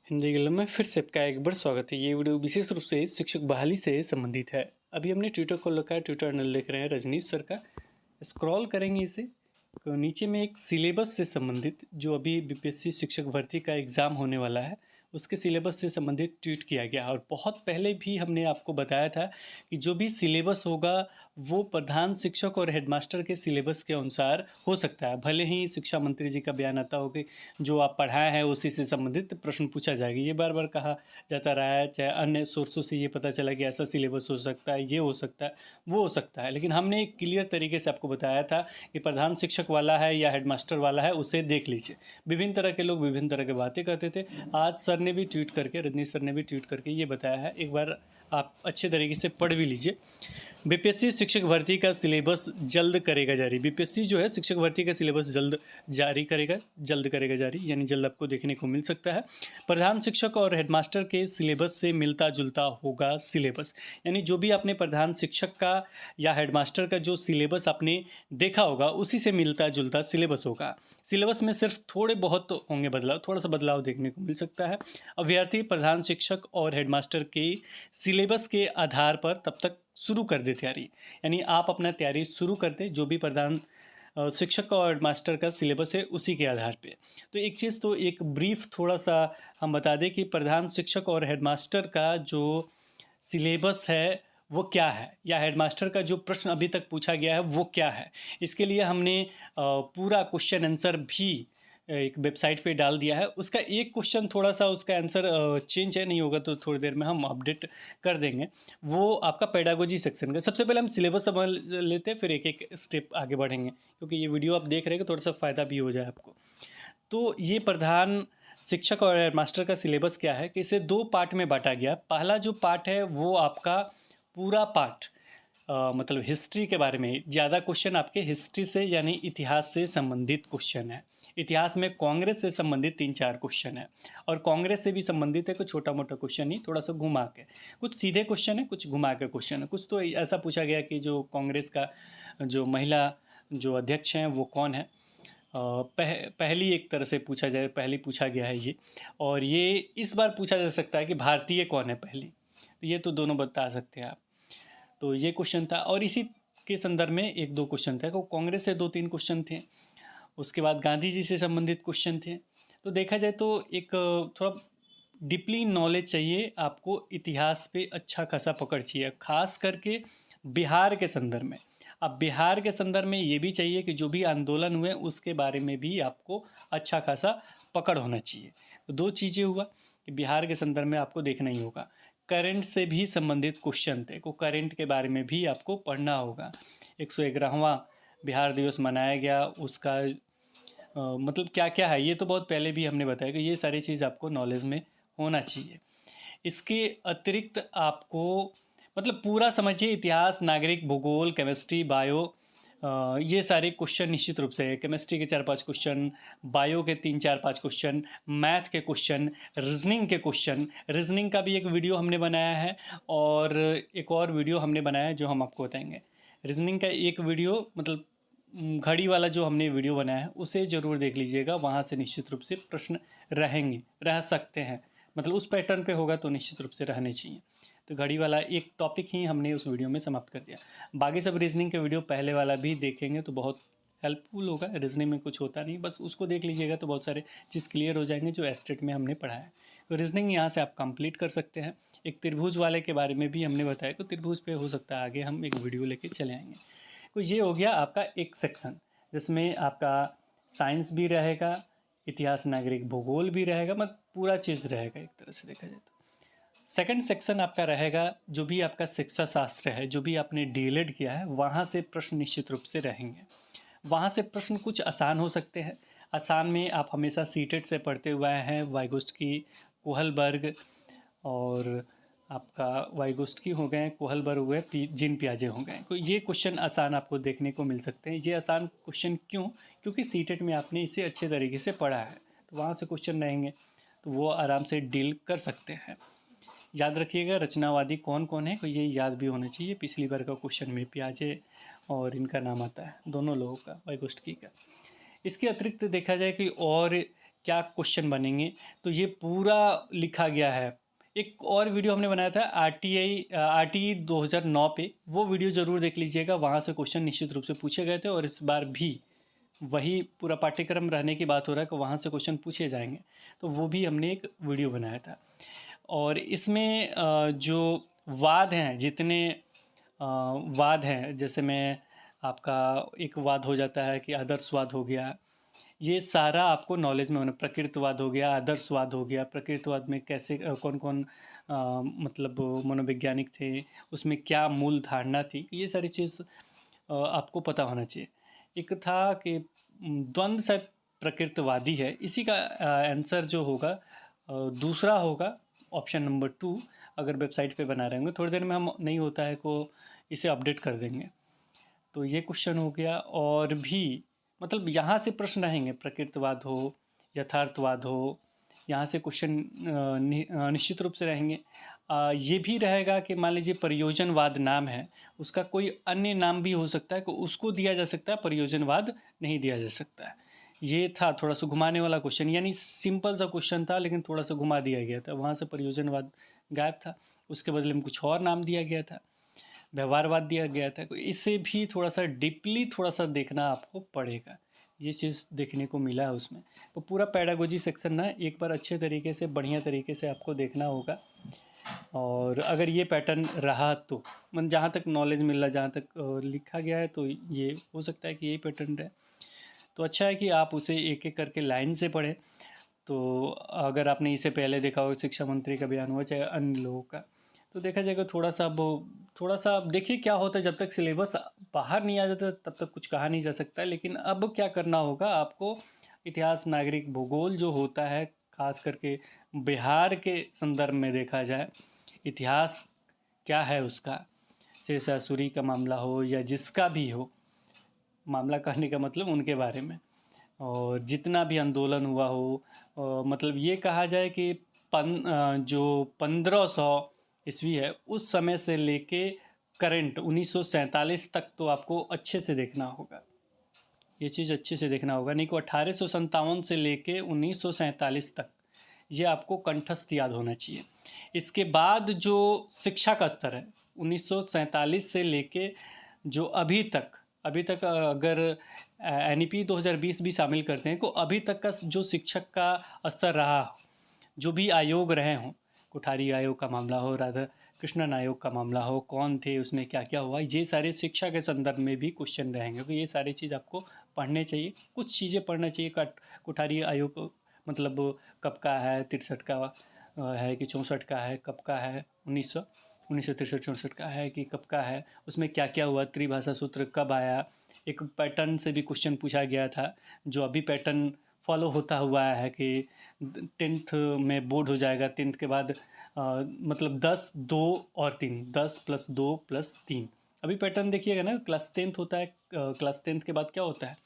हिंदी गलम में फिर से आपका एक बार स्वागत है। ये वीडियो विशेष रूप से शिक्षक बहाली से संबंधित है। अभी हमने ट्विटर खोल रखा है, ट्विटर हैंडल देख रहे हैं रजनीश सर का। स्क्रॉल करेंगे इसे तो नीचे में एक सिलेबस से संबंधित जो अभी बीपीएससी शिक्षक भर्ती का एग्ज़ाम होने वाला है, उसके सिलेबस से संबंधित ट्वीट किया गया। और बहुत पहले भी हमने आपको बताया था कि जो भी सिलेबस होगा वो प्रधान शिक्षक और हेडमास्टर के सिलेबस के अनुसार हो सकता है। भले ही शिक्षा मंत्री जी का बयान आता हो कि जो आप पढ़ाए हैं उसी से संबंधित प्रश्न पूछा जाएगा, ये बार बार कहा जाता रहा है। चाहे अन्य सोर्सों से ये पता चला कि ऐसा सिलेबस हो सकता है, ये हो सकता है, वो हो सकता है, लेकिन हमने एक क्लियर तरीके से आपको बताया था कि प्रधान शिक्षक वाला है या हेडमास्टर वाला है, उसे देख लीजिए। विभिन्न तरह के लोग विभिन्न तरह की बातें करते थे। आज सर ने भी ट्वीट करके, रजनीश सर ने भी ट्वीट करके ये बताया है। एक बार आप अच्छे तरीके से पढ़ भी लीजिए। बीपीएससी शिक्षक भर्ती का सिलेबस जल्द करेगा जारी। बीपीएससी जो है शिक्षक भर्ती का सिलेबस जल्द करेगा जारी, यानी जल्द आपको देखने को मिल सकता है। प्रधान शिक्षक और हेडमास्टर के सिलेबस से मिलता जुलता होगा सिलेबस, यानी जो भी आपने प्रधान शिक्षक का या हेडमास्टर का जो सिलेबस आपने देखा होगा उसी से मिलता जुलता सिलेबस होगा। सिलेबस में सिर्फ थोड़े बहुत तो होंगे बदलाव, थोड़ा सा बदलाव देखने को मिल सकता है। अभ्यर्थी प्रधान शिक्षक और हेडमास्टर के सिलेबस के आधार पर तब तक शुरू कर दे तैयारी, यानी आप अपना तैयारी शुरू कर दें जो भी प्रधान शिक्षक और मास्टर का सिलेबस है उसी के आधार पे। तो एक चीज़ तो एक ब्रीफ थोड़ा सा हम बता दें कि प्रधान शिक्षक और हेडमास्टर का जो सिलेबस है वो क्या है, या हेडमास्टर का जो प्रश्न अभी तक पूछा गया है वो क्या है। इसके लिए हमने पूरा क्वेश्चन आंसर भी एक वेबसाइट पे डाल दिया है। उसका एक क्वेश्चन थोड़ा सा उसका आंसर चेंज है, नहीं होगा तो थोड़ी देर में हम अपडेट कर देंगे। वो आपका पेडागोजी सेक्शन का। सबसे पहले हम सिलेबस समझ लेते हैं, फिर एक एक स्टेप आगे बढ़ेंगे, क्योंकि ये वीडियो आप देख रहे हैं कि थोड़ा सा फ़ायदा भी हो जाए आपको। तो ये प्रधान शिक्षक और मास्टर का सिलेबस क्या है कि इसे दो पार्ट में बांटा गया। पहला जो पार्ट है वो आपका पूरा पार्ट मतलब हिस्ट्री के बारे में, ज़्यादा क्वेश्चन आपके हिस्ट्री से यानी इतिहास से संबंधित क्वेश्चन है। इतिहास में कांग्रेस से संबंधित 3-4 क्वेश्चन है, और कांग्रेस से भी संबंधित है कुछ छोटा मोटा क्वेश्चन नहीं, थोड़ा सा घुमा के, कुछ सीधे क्वेश्चन है, कुछ घुमा के क्वेश्चन है। कुछ तो ऐसा पूछा गया कि जो कांग्रेस का जो महिला जो अध्यक्ष हैं वो कौन है। पहली एक तरह से पूछा जाए, पहली पूछा गया है ये। और ये इस बार पूछा जा सकता है कि भारतीय कौन है पहली, तो ये तो दोनों बता सकते हैं आप। तो ये क्वेश्चन था, और इसी के संदर्भ में एक दो क्वेश्चन थे। को कांग्रेस से 2-3 क्वेश्चन थे। उसके बाद गांधी जी से संबंधित क्वेश्चन थे। तो देखा जाए तो एक थोड़ा डीपली नॉलेज चाहिए आपको, इतिहास पे अच्छा खासा पकड़ चाहिए, खास करके बिहार के संदर्भ में। अब बिहार के संदर्भ में ये भी चाहिए कि जो भी आंदोलन हुए उसके बारे में भी आपको अच्छा खासा पकड़ होना चाहिए। तो दो चीज़ें हुआ कि बिहार के संदर्भ में आपको देखना ही होगा। करंट से भी संबंधित क्वेश्चन थे, को करंट के बारे में भी आपको पढ़ना होगा। 111वां बिहार दिवस मनाया गया, उसका मतलब क्या क्या है ये तो बहुत पहले भी हमने बताया कि ये सारी चीज़ आपको नॉलेज में होना चाहिए। इसके अतिरिक्त आपको मतलब पूरा समझिए, इतिहास, नागरिक, भूगोल, केमिस्ट्री, बायो, ये सारे क्वेश्चन निश्चित रूप से है। केमिस्ट्री के 4-5 क्वेश्चन, बायो के 3-4-5 क्वेश्चन, मैथ के क्वेश्चन, रीजनिंग के क्वेश्चन। रीजनिंग का भी एक वीडियो हमने बनाया है, और एक और वीडियो हमने बनाया है जो हम आपको बताएंगे। रीजनिंग का एक वीडियो मतलब घड़ी वाला जो हमने वीडियो बनाया है उसे ज़रूर देख लीजिएगा। वहाँ से निश्चित रूप से प्रश्न रह सकते हैं, मतलब उस पैटर्न पे होगा तो निश्चित रूप से रहने चाहिए। तो घड़ी वाला एक टॉपिक ही हमने उस वीडियो में समाप्त कर दिया। बाकी सब रीजनिंग के वीडियो पहले वाला भी देखेंगे तो बहुत हेल्पफुल होगा। रीजनिंग में कुछ होता नहीं, बस उसको देख लीजिएगा तो बहुत सारे चीज़ क्लियर हो जाएंगे जो एस्टेट में हमने पढ़ा है। तो रीजनिंग यहाँ से आप कंप्लीट कर सकते हैं। एक त्रिभुज वाले के बारे में भी हमने बताया कि त्रिभुज पे हो सकता है आगे हम एक वीडियो लेके चले आएंगे। तो ये हो गया आपका एक सेक्शन, जिसमें आपका साइंस भी रहेगा, इतिहास, नागरिक, भूगोल भी रहेगा, मतलब पूरा चीज़ रहेगा एक तरह से देखा जाए तो। सेकंड सेक्शन आपका रहेगा जो भी आपका शिक्षा शास्त्र है, जो भी आपने डीएलएड किया है वहाँ से प्रश्न निश्चित रूप से रहेंगे। वहाँ से प्रश्न कुछ आसान हो सकते हैं। आसान में आप हमेशा सीटेट से पढ़ते हुए आए हैं, वाइगोस्की, कोहलबर्ग, और आपका वाइगोस्की हो गए, कोहलबर्ग हो गए, जिन पियाजे हो गए। तो ये क्वेश्चन आसान आपको देखने को मिल सकते हैं। ये आसान क्वेश्चन क्यों? क्योंकि सीटेट में आपने इसे अच्छे तरीके से पढ़ा है, तो वहाँ से क्वेश्चन रहेंगे तो वो आराम से डील कर सकते हैं। याद रखिएगा रचनावादी कौन कौन है, तो ये याद भी होना चाहिए। पिछली बार का क्वेश्चन में पियाजे और इनका नाम आता है, दोनों लोगों का, वाइगोस्की का। इसके अतिरिक्त देखा जाए कि और क्या क्वेश्चन बनेंगे, तो ये पूरा लिखा गया है। एक और वीडियो हमने बनाया था आरटीई 2009 पे, वो वीडियो ज़रूर देख लीजिएगा। वहाँ से क्वेश्चन निश्चित रूप से पूछे गए थे और इस बार भी वही पूरा पाठ्यक्रम रहने की बात हो रहा है कि वहाँ से क्वेश्चन पूछे जाएंगे, तो वो भी हमने एक वीडियो बनाया था। और इसमें जो वाद हैं, जितने वाद हैं, जैसे मैं आपका एक वाद हो जाता है कि आदर्शवाद हो गया, ये सारा आपको नॉलेज में होना। प्रकृतिवाद हो गया, आदर्शवाद हो गया। प्रकृतिवाद में कैसे कौन कौन मतलब मनोवैज्ञानिक थे, उसमें क्या मूल धारणा थी, ये सारी चीज़ आपको पता होना चाहिए। एक था कि द्वंद्व शायद प्रकृतिवादी है, इसी का आंसर जो होगा दूसरा होगा, ऑप्शन नंबर 2। अगर वेबसाइट पे बना रहे होंगे, थोड़ी देर में हम नहीं होता है को इसे अपडेट कर देंगे। तो ये क्वेश्चन हो गया। और भी मतलब यहाँ से प्रश्न रहेंगे, प्रकृतिवाद हो, यथार्थवाद हो, यहाँ से क्वेश्चन निश्चित रूप से रहेंगे। ये भी रहेगा कि मान लीजिए प्रयोजनवाद नाम है, उसका कोई अन्य नाम भी हो सकता है, कि उसको दिया जा सकता है, प्रयोजनवाद नहीं दिया जा सकता है। ये था थोड़ा सा घुमाने वाला क्वेश्चन, यानी सिंपल सा क्वेश्चन था लेकिन थोड़ा सा घुमा दिया गया था। वहाँ से प्रयोजनवाद गायब था, उसके बदले में कुछ और नाम दिया गया था, व्यवहारवाद दिया गया था। इसे भी थोड़ा सा डीपली थोड़ा सा देखना आपको पड़ेगा। ये चीज़ देखने को मिला है उसमें। तो पूरा पैडागोजी सेक्शन ना एक बार अच्छे तरीके से, बढ़िया तरीके से आपको देखना होगा। और अगर ये पैटर्न रहा तो मतलब जहाँ तक नॉलेज मिल रहा है, जहाँ तक लिखा गया है, तो ये हो सकता है कि यही पैटर्न रहे। तो अच्छा है कि आप उसे एक एक करके लाइन से पढ़ें। तो अगर आपने इसे पहले देखा हो, शिक्षा मंत्री का बयान हुआ चाहे अन्य लोगों का, तो देखा जाएगा थोड़ा सा अब देखिए क्या होता है। जब तक सिलेबस बाहर नहीं आ जाता तब तक कुछ कहा नहीं जा सकता है। लेकिन अब क्या करना होगा आपको, इतिहास, नागरिक, भूगोल जो होता है, खास करके बिहार के संदर्भ में देखा जाए, इतिहास क्या है उसका, शेषासुरी का मामला हो या जिसका भी हो, मामला कहने का मतलब उनके बारे में, और जितना भी आंदोलन हुआ हो, मतलब ये कहा जाए कि जो 1500 ईस्वी है उस समय से लेके करंट 1947 तक तो आपको अच्छे से देखना होगा। ये चीज़ अच्छे से देखना होगा, नहीं को 1857 से लेके 1947 तक ये आपको कंठस्थ याद होना चाहिए। इसके बाद जो शिक्षा का स्तर है 1947 से लेके जो अभी तक अगर NEP 2020 भी शामिल करते हैं, तो अभी तक का जो शिक्षक का स्तर रहा, जो भी आयोग रहे हों, कोठारी आयोग का मामला हो, राधा कृष्णन आयोग का मामला हो, कौन थे उसमें, क्या क्या हुआ, ये सारे शिक्षा के संदर्भ में भी क्वेश्चन रहेंगे। तो ये सारी चीज़ आपको पढ़ने चाहिए, कुछ चीज़ें पढ़ना चाहिए। कोठारी आयोग मतलब कब का है, 63 का है कि 64 का है, कब का है, 1963-64 का है कि कब का है, उसमें क्या क्या हुआ, त्रिभाषा सूत्र कब आया। एक पैटर्न से भी क्वेश्चन पूछा गया था, जो अभी पैटर्न फॉलो होता हुआ है कि 10th में बोर्ड हो जाएगा, 10th के बाद मतलब 10, 2 और 3, 10 + 2 + 3। अभी पैटर्न देखिएगा ना, क्लास 10th होता है, क्लास 10th के बाद क्या होता है,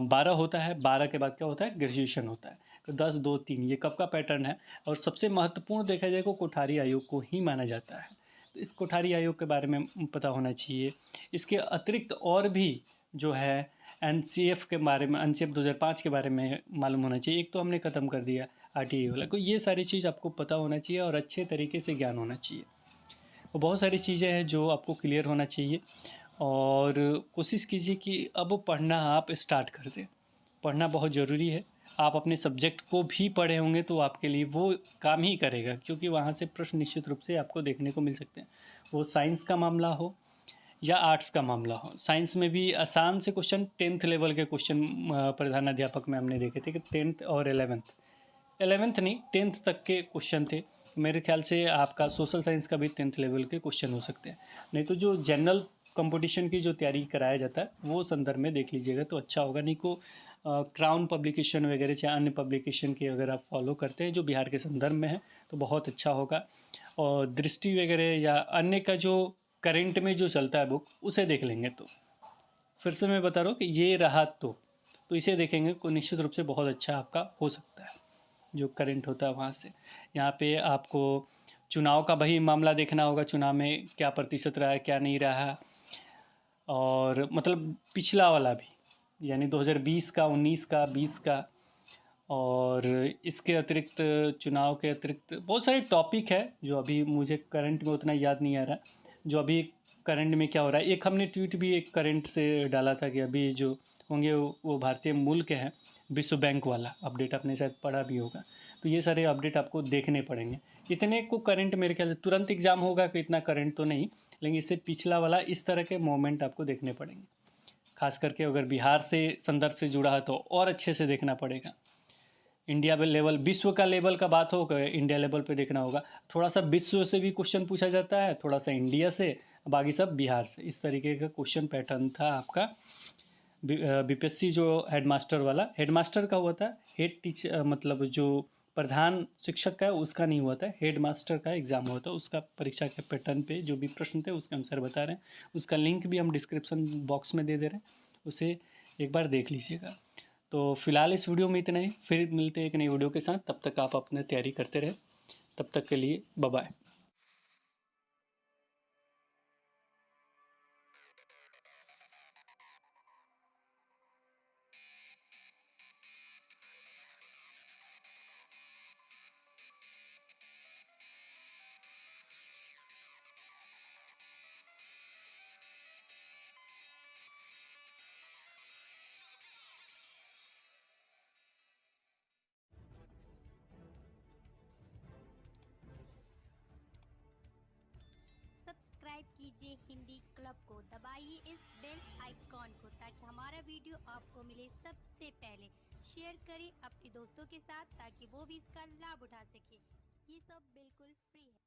12 होता है, 12 के बाद क्या होता है, ग्रेजुएशन होता है। तो 10, 2, 3 ये कब का पैटर्न है। और सबसे महत्वपूर्ण देखा जाए तो कोठारी आयोग को ही माना जाता है। तो इस कोठारी आयोग के बारे में पता होना चाहिए। इसके अतिरिक्त और भी जो है NCF के बारे में, NCF 2005 के बारे में मालूम होना चाहिए। एक तो हमने ख़त्म कर दिया RTI वाला, तो ये सारी चीज़ आपको पता होना चाहिए और अच्छे तरीके से ज्ञान होना चाहिए। और बहुत सारी चीज़ें हैं जो आपको क्लियर होना चाहिए। और कोशिश कीजिए कि अब पढ़ना आप स्टार्ट कर दें। पढ़ना बहुत ज़रूरी है। आप अपने सब्जेक्ट को भी पढ़े होंगे तो आपके लिए वो काम ही करेगा, क्योंकि वहाँ से प्रश्न निश्चित रूप से आपको देखने को मिल सकते हैं। वो साइंस का मामला हो या आर्ट्स का मामला हो। साइंस में भी आसान से क्वेश्चन, 10th लेवल के क्वेश्चन प्रधानाध्यापक में हमने देखे थे कि 10th और 11th नहीं, 10th तक के क्वेश्चन थे। मेरे ख्याल से आपका सोशल साइंस का भी 10th लेवल के क्वेश्चन हो सकते हैं। नहीं तो जो जनरल कंपटीशन की जो तैयारी कराया जाता है वो संदर्भ में देख लीजिएगा तो अच्छा होगा। नहीं को क्राउन पब्लिकेशन वगैरह चाहे अन्य पब्लिकेशन की अगर आप फॉलो करते हैं जो बिहार के संदर्भ में है तो बहुत अच्छा होगा। और दृष्टि वगैरह या अन्य का जो करंट में जो चलता है बुक, उसे देख लेंगे तो फिर से मैं बता रहा हूँ कि ये रहा तो इसे देखेंगे तो निश्चित रूप से बहुत अच्छा आपका हो सकता है जो करंट होता है वहाँ से। यहाँ पे आपको चुनाव का वही मामला देखना होगा, चुनाव में क्या प्रतिशत रहा है, क्या नहीं रहा। और मतलब पिछला वाला भी, यानी 2020 का, 19 का, 20 का, और इसके अतिरिक्त, चुनाव के अतिरिक्त बहुत सारे टॉपिक है जो अभी मुझे करंट में उतना याद नहीं आ रहा, जो अभी करंट में क्या हो रहा है। एक हमने ट्वीट भी एक करंट से डाला था कि अभी जो होंगे वो भारतीय मूल के हैं, विश्व बैंक वाला अपडेट आपने शायद पढ़ा भी होगा। तो ये सारे अपडेट आपको देखने पड़ेंगे। इतने को करंट मेरे ख्याल से तुरंत एग्ज़ाम होगा कि इतना करंट तो नहीं, लेकिन इससे पिछला वाला इस तरह के मोमेंट आपको देखने पड़ेंगे। खास करके अगर बिहार से संदर्भ से जुड़ा है तो और अच्छे से देखना पड़ेगा। इंडिया लेवल, विश्व का लेवल का बात हो, इंडिया लेवल पे देखना होगा। थोड़ा सा विश्व से भी क्वेश्चन पूछा जाता है, थोड़ा सा इंडिया से, बाकी सब बिहार से। इस तरीके का क्वेश्चन पैटर्न था आपका बीपीएससी जो हेडमास्टर वाला। हेडमास्टर का हुआ था, हेड टीचर मतलब जो प्रधान शिक्षक का है उसका नहीं हुआ था, हेडमास्टर का एग्ज़ाम हुआ था। उसका परीक्षा के पैटर्न पे जो भी प्रश्न थे उसके अनुसार बता रहे हैं। उसका लिंक भी हम डिस्क्रिप्शन बॉक्स में दे दे रहे हैं, उसे एक बार देख लीजिएगा। तो फिलहाल इस वीडियो में इतना ही, फिर मिलते हैं एक नई वीडियो के साथ। तब तक आप अपने तैयारी करते रहे, तब तक के लिए बाय बाय। सब्सक्राइब कीजिए हिंदी क्लब को, दबाइए इस बेल आइकॉन को ताकि हमारा वीडियो आपको मिले सबसे पहले। शेयर करें अपने दोस्तों के साथ ताकि वो भी इसका लाभ उठा सके। ये सब बिल्कुल फ्री है।